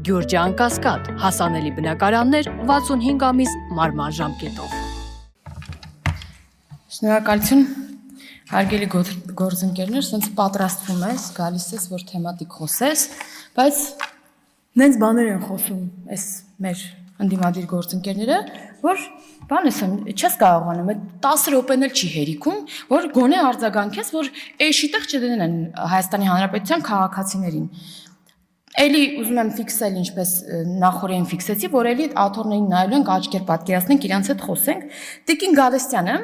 Գյուրջան Կասկադ, հասանելի բնակարաններ 65 ամիս մարման ժամկետով։ Շնորհակալություն, հարգելի գործընկերներ, սենց պատրաստվում ես, գալիս ես, որ թեմատիկ խոսես, բայց նենց բաներ են խոսում այս մեր ընդդիմադիր գործընկերները, որ բան եմ, չես կարողանում, 10 րոպեն էլ չի հերիքում, որ գոնե արձագանքես, որ էշիտեղ չդնեն Հայաստանի Հանրապետության քաղաքացիներին։ Էլի ուզում եմ ֆիքսել, ինչպես նախորդին ֆիքսեցի, որ էլի աթոռներին նայելու ենք, աչքեր պատկերացնենք, իրանց հետ խոսենք։ Տիկին Գալստյանը,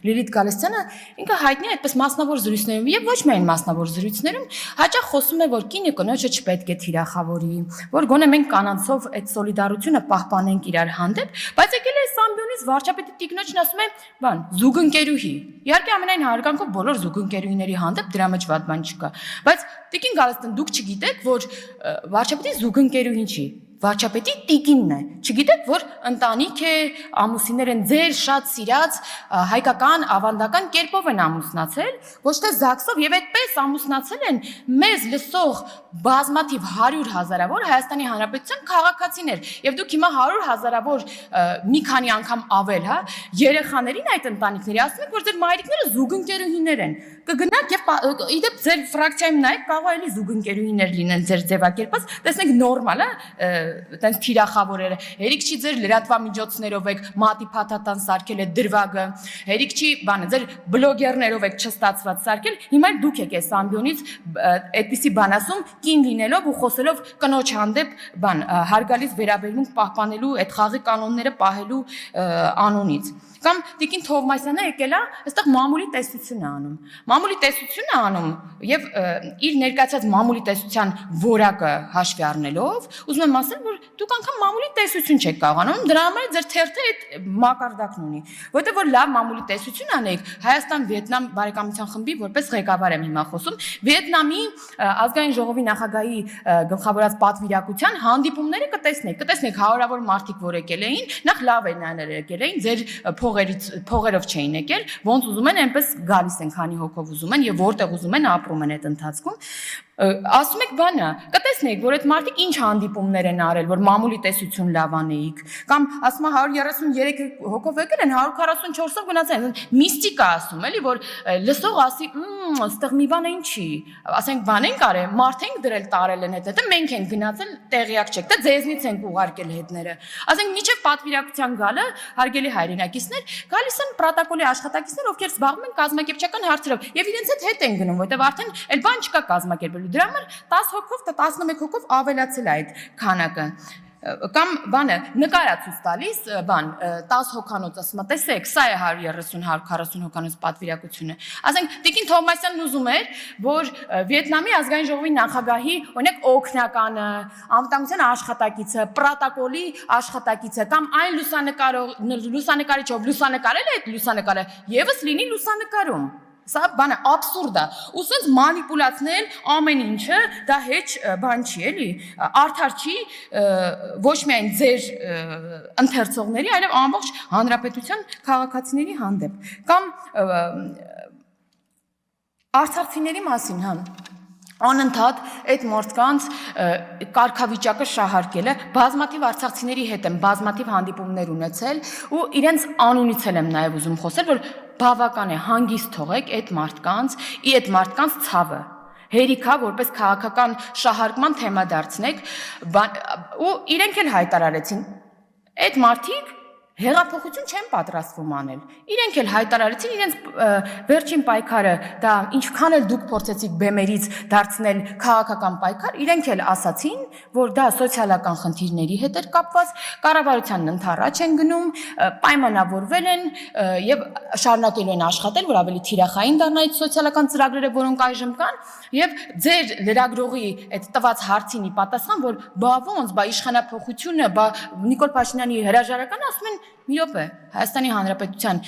Լիլիթ Գալստյանը, ինքը հայտնի է այդպես մասնավոր զրույցներում եւ ոչ միայն մասնավոր զրույցներում, հաճախ խոսում է, որ կինը կնոջը չպետք է թիրախավորի, որ գոնե մենք կանանցով այդ սոլիդարությունը պահպանենք իրար հանդեպ, բայց եկել է Սամբյոնից վարչապետի տիկնոջն ասում է, բան, զուգընկերուհի։ Իհարկե ամենայն հարգանքով բոլոր զուգընկերուհիների հանդեպ դրա մեջ վատ բան չկա, բայց Տիկին Գալստյան, դուք չգիտեք, որ վարչապետի զուգընկերուհին չի, վարչապետի տիկինն է, չգիտեք, որ ընտանիք է, ամուսիններ են ձեր շատ սիրած հայկական ավանդական կերպով են ամուսնացել, ոչ թե ԶԱԳՍ-ով եւ այդպես ամուսնացել են մեզ լսող բազմաթիվ 100 հազարավոր Հայաստանի Հանրապետության քաղաքացիներ եւ դուք հիմա 100 հազարավոր մի քանի անգամ ավել, հա, երեխաներին այդ ընտանիքների ասում եք, որ ձեր մայրիկները զուգընկերուհիներ են, կգնաք եւ իդեպ ձեր ֆրակցիայում նայեք, կարող է էլի զուգընկերուհիներ լինեն ձեր ձևակերպած, տեսնեք նորմալ է, այտենց թիրախավորերը, հերիք չի ձեր լրատվամիջոցներով եք մատի փաթաթան սարքել է դրվագը, հերիք չի բանը ձեր բլոգերներով եք չստացված սարքել, հիմա դուք եք այս ամբիոնից այդպիսի բան ասում, կին լինելով ու խոսելով կնոջ հանդեպ բան հարգալից վերաբերմունք պահպանելու այդ խաղի կանոնները պահելու անունից։ Կամ Տիկին Թովմասյանը եկել է, այստեղ մամուլի տեսություն է անում։ Մամուլի տեսություն է անում եւ իր ներկայացած մամուլի տեսության որակը հաշվի առնելով, ուզում եմ ասել, որ դուք անգամ մամուլի տեսություն չեք կարողանում, դրա համար ձեր թերթը այդ մակարդակն ունի, որտեղ որ լավ մամուլի տեսություն անեք, Հայաստան-Վիետնամ բարեկամության խմբի որպես ղեկավար եմ հիմա խոսում, Վիետնամի ազգային ժողովի նախագահի գլխավորած պատվիրակության հանդիպումները կտեսնեք հարյուրավոր մարդիկ, որ եկել էին, նախ լավ են նրանք եկել էին, ձեր փողերով չէին եկել, ոնց ուզում են, այնպես գալիս են, քանի հոգով ուզում են եւ որտեղ ուզում են ապրում են այդ ընթացքում։ Ասում եք բանը, կտեսնեք, որ այդ մարդիկ ինչ հանդիպումներ են արել, որ մամուլի տեսություն լավ անեիք, կամ ասում է 133 հոգով եկել են, 144-ով գնացել են, միստիկա ասում, էլի, որ լսող ասի, այստեղ մի բան է ինչի, ասենք բան ենք արել, մարդ ենք դրել տարել են հետը, մենք ենք գնացել, տեղյակ չեք, դա ձեզնից ենք ուղարկել հետները։ Ասենք միջև պատվիրակության գալը, հարգելի հայրենակիցներ, գալիս են պրոտոկոլի աշխատակիցներ, ովքեր զբաղվում են կազմակերպչական հարցերով, եւ իրենց հետ են գնում, որտեղ արդեն այլ բան չկա կազմակերպելու։ Դրա համար 10 հոգով, 11 հոգով ավելացել է այդ քանակը։ Կամ բանը նկարացույց տալիս, բան 10 հոգանոց ասում է, տեսեք, սա է 130-140 հոգանոց պատվիրակությունը։ Ասենք Տիկին Թովմասյանն ուզում էր, որ Վիետնամի ազգային ժողովի նախագահի, օրինակ, օգնականը, անվտանգության աշխատակիցը, պրոտոկոլի աշխատակիցը կամ այն լուսանկարիչով լուսանկարել է այդ լուսանկարը, եւս լինի լուսանկարում։ Սա բանը абսուրդ է, ու սենց մանիպուլացնել ամեն ինչը, դա հեչ բան չի, էլի, արդար չի ոչ միայն ձեր ընթերցողների, այլև ամբողջ հանրապետության քաղաքացիների հանդեպ, կամ արցախցիների մասին, հա, անընդհատ այդ մարդկանց կարգավիճակը շահարկելը, բազմաթիվ արցախցիների հետ եմ բազմաթիվ հանդիպումներ ունեցել ու իրենց անունից եմ նաև ուզում խոսել, որ բավական է հանգիստ թողեք այդ մարդկանց ցավը, հերիքա որպես քաղաքական շահարկման թեմա դարձնեք ու իրենք էլ հայտարարեցին, այդ մարդիկ հեղափոխություն չեն պատրաստվում անել, իրենք էլ հայտարարեցին իրենց վերջին պայքարը, դա ինչքան էլ դուք փորձեցիք բեմերից դարձնել քաղաքական պայքար, իրենք էլ ասացին, որ դա սոցիալական խնդիրների հետ էր կապված, կառավարությանն ընդառաջ են գնում, պայմանավորվել են եւ շարունակելու են աշխատել, որ ավելի թիրախային դառնա այդ սոցիալական ծրագրերը, որոնք այժմ կան, եւ ձեր լրագրողի այդ տված հարցին ի պատասխան, որ բա ոնց, բա իշխանափոխությունը, բա Նիկոլ Փաշինյանի հրաժարականը ասում են մի րոպե, Հայաստանի Հանրապետության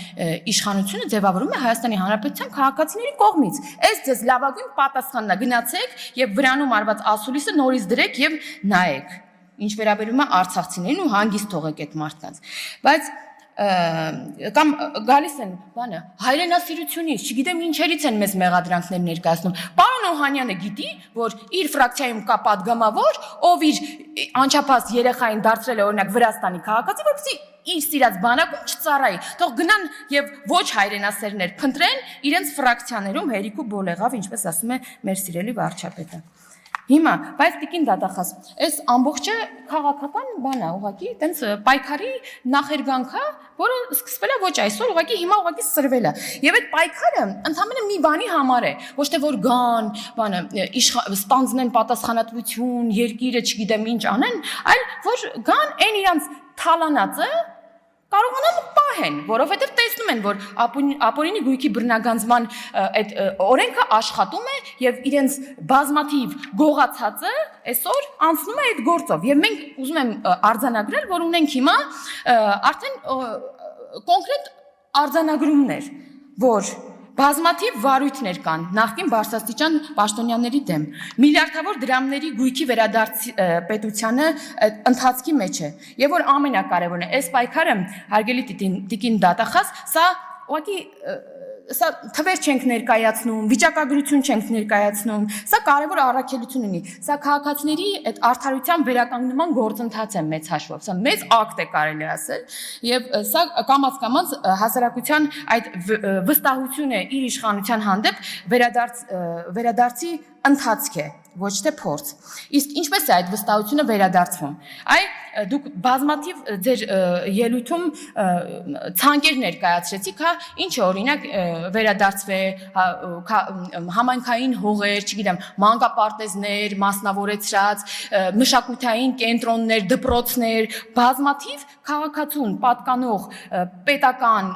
իշխանությունը ձևավորում է Հայաստանի Հանրապետության քաղաքացիների կողմից։ Այս ձեզ լավագույն պատասխանն է, գնացեք եւ վրանում արված ասուլիսը նորից դրեք եւ նայեք։ Ինչ վերաբերում է արցախցիներին ու հանգիստ թողեք այդ մարդկանց։ Բայց կամ գալիս են բանը հայրենասիրությունից, չգիտեմ ինչերից են մեզ մեղադրանքներ ներկայացնում։ Պարոն Օհանյանը գիտի, որ իր ֆրակցիայում կա падգամավոր, ով իր անչափահաս երեխային դարձրել է օրինակ Վրաստանի քաղաքացի, որպեսզի իր սիրած բանակում չծառայի, թող գնան եւ ոչ հայրենասերներ փնտրեն իրենց ֆրակցիաներում հերիք ու բոլեղավ, ինչպես ասում է մեր սիրելի վարչապետը։ Հիմա, բայց տիկին դատախազ, այս ամբողջը քաղաքական բան է, ուղղակի տենց պայքարի նախերգանք է, որը սկսվել է ոչ այսօր, ուղղակի հիմա ուղղակի սրվել է։ Եվ այդ պայքարը ընդհանրապես մի բանի համար է, ոչ թե որ գան, բանը ստանձնեն պատասխանատվություն, երկիրը չգիտեմ ինչ անեն, այլ որ գան այն իրանց թալանածը կարողանան պահեն, որովհետև տեսնում են, որ ապօրինի գույքի բռնագանձման այդ օրենքը աշխատում է եւ իրենց բազմաթիվ գողացածը այսօր անցնում է այդ գործով եւ մենք ուզում եմ արձանագրել, որ ունենք հիմա արդեն կոնկրետ արձանագրումներ, որ բազմաթիվ վարույթներ կան նախկին բարձրաստիճան պաշտոնյաների դեմ։ Միլիարդավոր դրամների գույքի վերադարձ պետությանը ընթացքի մեջ է։ Եվ որ ամենակարևորն է, այս պայքարը հարգելի տիկին դատախազ, սա ուղղակի սա թվեր չենք ներկայացնում, վիճակագրություն չենք ներկայացնում, սա կարևոր առաքելություն ունի, սա քաղաքացիների այդ արդարության վերականգնման գործընթաց է մեծ հաշվով, սա մեծ ակտ է կարելի ասել, եւ սա կամաց հասարակության այդ վստահությունը իր իշխանության հանդեպ վերադարձի ընթացք է, ոչ թե փորձ։ Իսկ ինչպես է այդ վստահությունը վերադարձվում։ Դուք բազմաթիվ ձեր ելույթում ցանկեր ներկայացրեցիք, հա, ինչը օրինակ վերադարձվե համայնքային հողեր, չգիտեմ, մանկապարտեզներ, մասնավորեցրած, մշակութային կենտրոններ, դպրոցներ, բազմաթիվ քաղաքացուն պատկանող պետական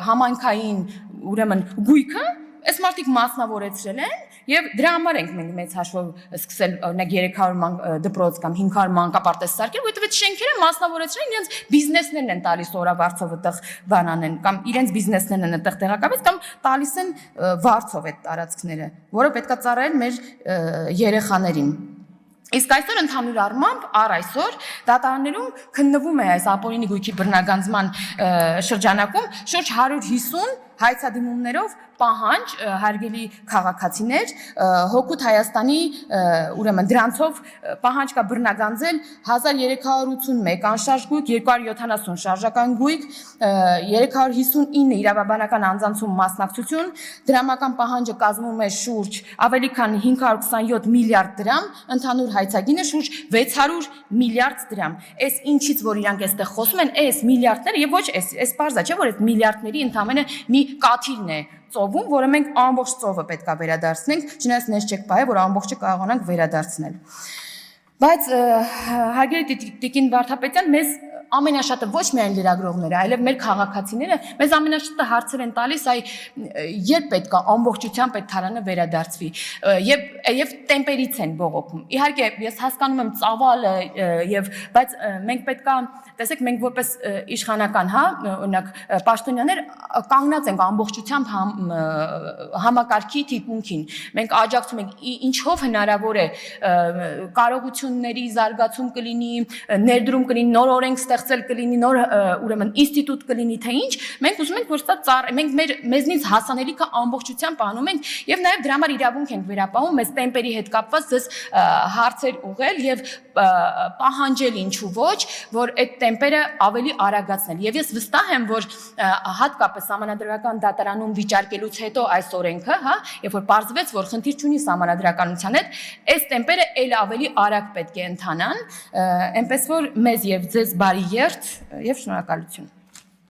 համայնքային, ուրեմն գույքը այս մարդիկ մասնավորեցրել են եւ դրա համար ենք մենք մեծ հաշվով սկսել օրինակ 300 դպրոց կամ 500 մանկապարտեզ սարքել, որովհետեւ այդ շենքերը մասնավորեցրել իրենց բիզնեսներն են տալիս օրավարձով այդտեղ բանանեն կամ իրենց բիզնեսներն են այդտեղ տեղակայված կամ տալիս են վարձով այդ տարածքները, որը պետքա ծառայել մեր երեխաներին։ Իսկ այսօր ընդհանուր առմամբ այսօր դատարաններում քննվում է այս ապօրինի գույքի բռնագանձման շրջանակում շուրջ 150 հայցադիմումներով պահանջ հարգելի քաղաքացիներ հօգուտ Հայաստանի ուրեմն դրանցով պահանջ կա բռնագանձել 1381 անշարժ գույք, 270 շարժական գույք, 359 իրավաբանական անձանցում մասնակցություն, դրամական պահանջը կազմում է շուրջ ավելի քան 527 միլիարդ դրամ, ընդհանուր հայցագինը շուրջ 600 միլիարդ դրամ։ Այս ինչից որ իրանք այստեղ խոսում են, այս միլիարդները եւ ոչ այս բարձա չէ որ այդ միլիարդների ընդհանրապես մի կաթիլն է ծովում, որը մենք ամբողջ ծովը պետք է վերադարձնենք, չնայած ներս չեք պահել, որ ամբողջը կարողանանք վերադարձնել։ Բայց հարգելի տիկին Վարդապետյան, մեզ ամենաշատը ոչ միայն լրագրողները, այլև մեր քաղաքացիները մեզ ամենաշատը հարցեր են տալիս, երբ պետք է ամբողջությամբ այդ թալանը վերադարձվի եւ տեմպերից են բողոքում։ Իհարկե, ես հասկանում եմ ծավալը բայց մենք պետք է տեսեք, մենք որպես իշխանական, հա, օրինակ պաշտոնյաներ կանգնած ենք ամբողջությամբ համակարգի թիկունքին։ Մենք աջակցում ենք ինչով հնարավոր է կարողությունների զարգացում կլինի, ներդրում կլինի, նոր օրենք ստեղծել կլինի, նոր ուրեմն ինստիտուտ կլինի, թե ինչ, մենք ուզում ենք որ սա մենք մեզնից հասանելիքը ամբողջությամբ անում ենք եւ նաեւ դրա համար իրավունք ենք վերապահում մեզ տեմպերի հետ կապված դες հարցեր ուղղել եւ պահանջել ինչու ոչ, որ այդ տեմպերը ավելի արագացնել։ Եվ ես վստահ եմ, որ հատկապես Սահմանադրական դատարանում վիճարկելուց հետո այս օրենքը, հա, երբ որ պարզվեց, որ խնդիր չունի Սահմանադրականության հետ, այս տեմպերը ել ավելի արագ պետք է ընթանան, այնպես որ մեզ եւ ձեզ բարի երթ եւ շնորհակալություն։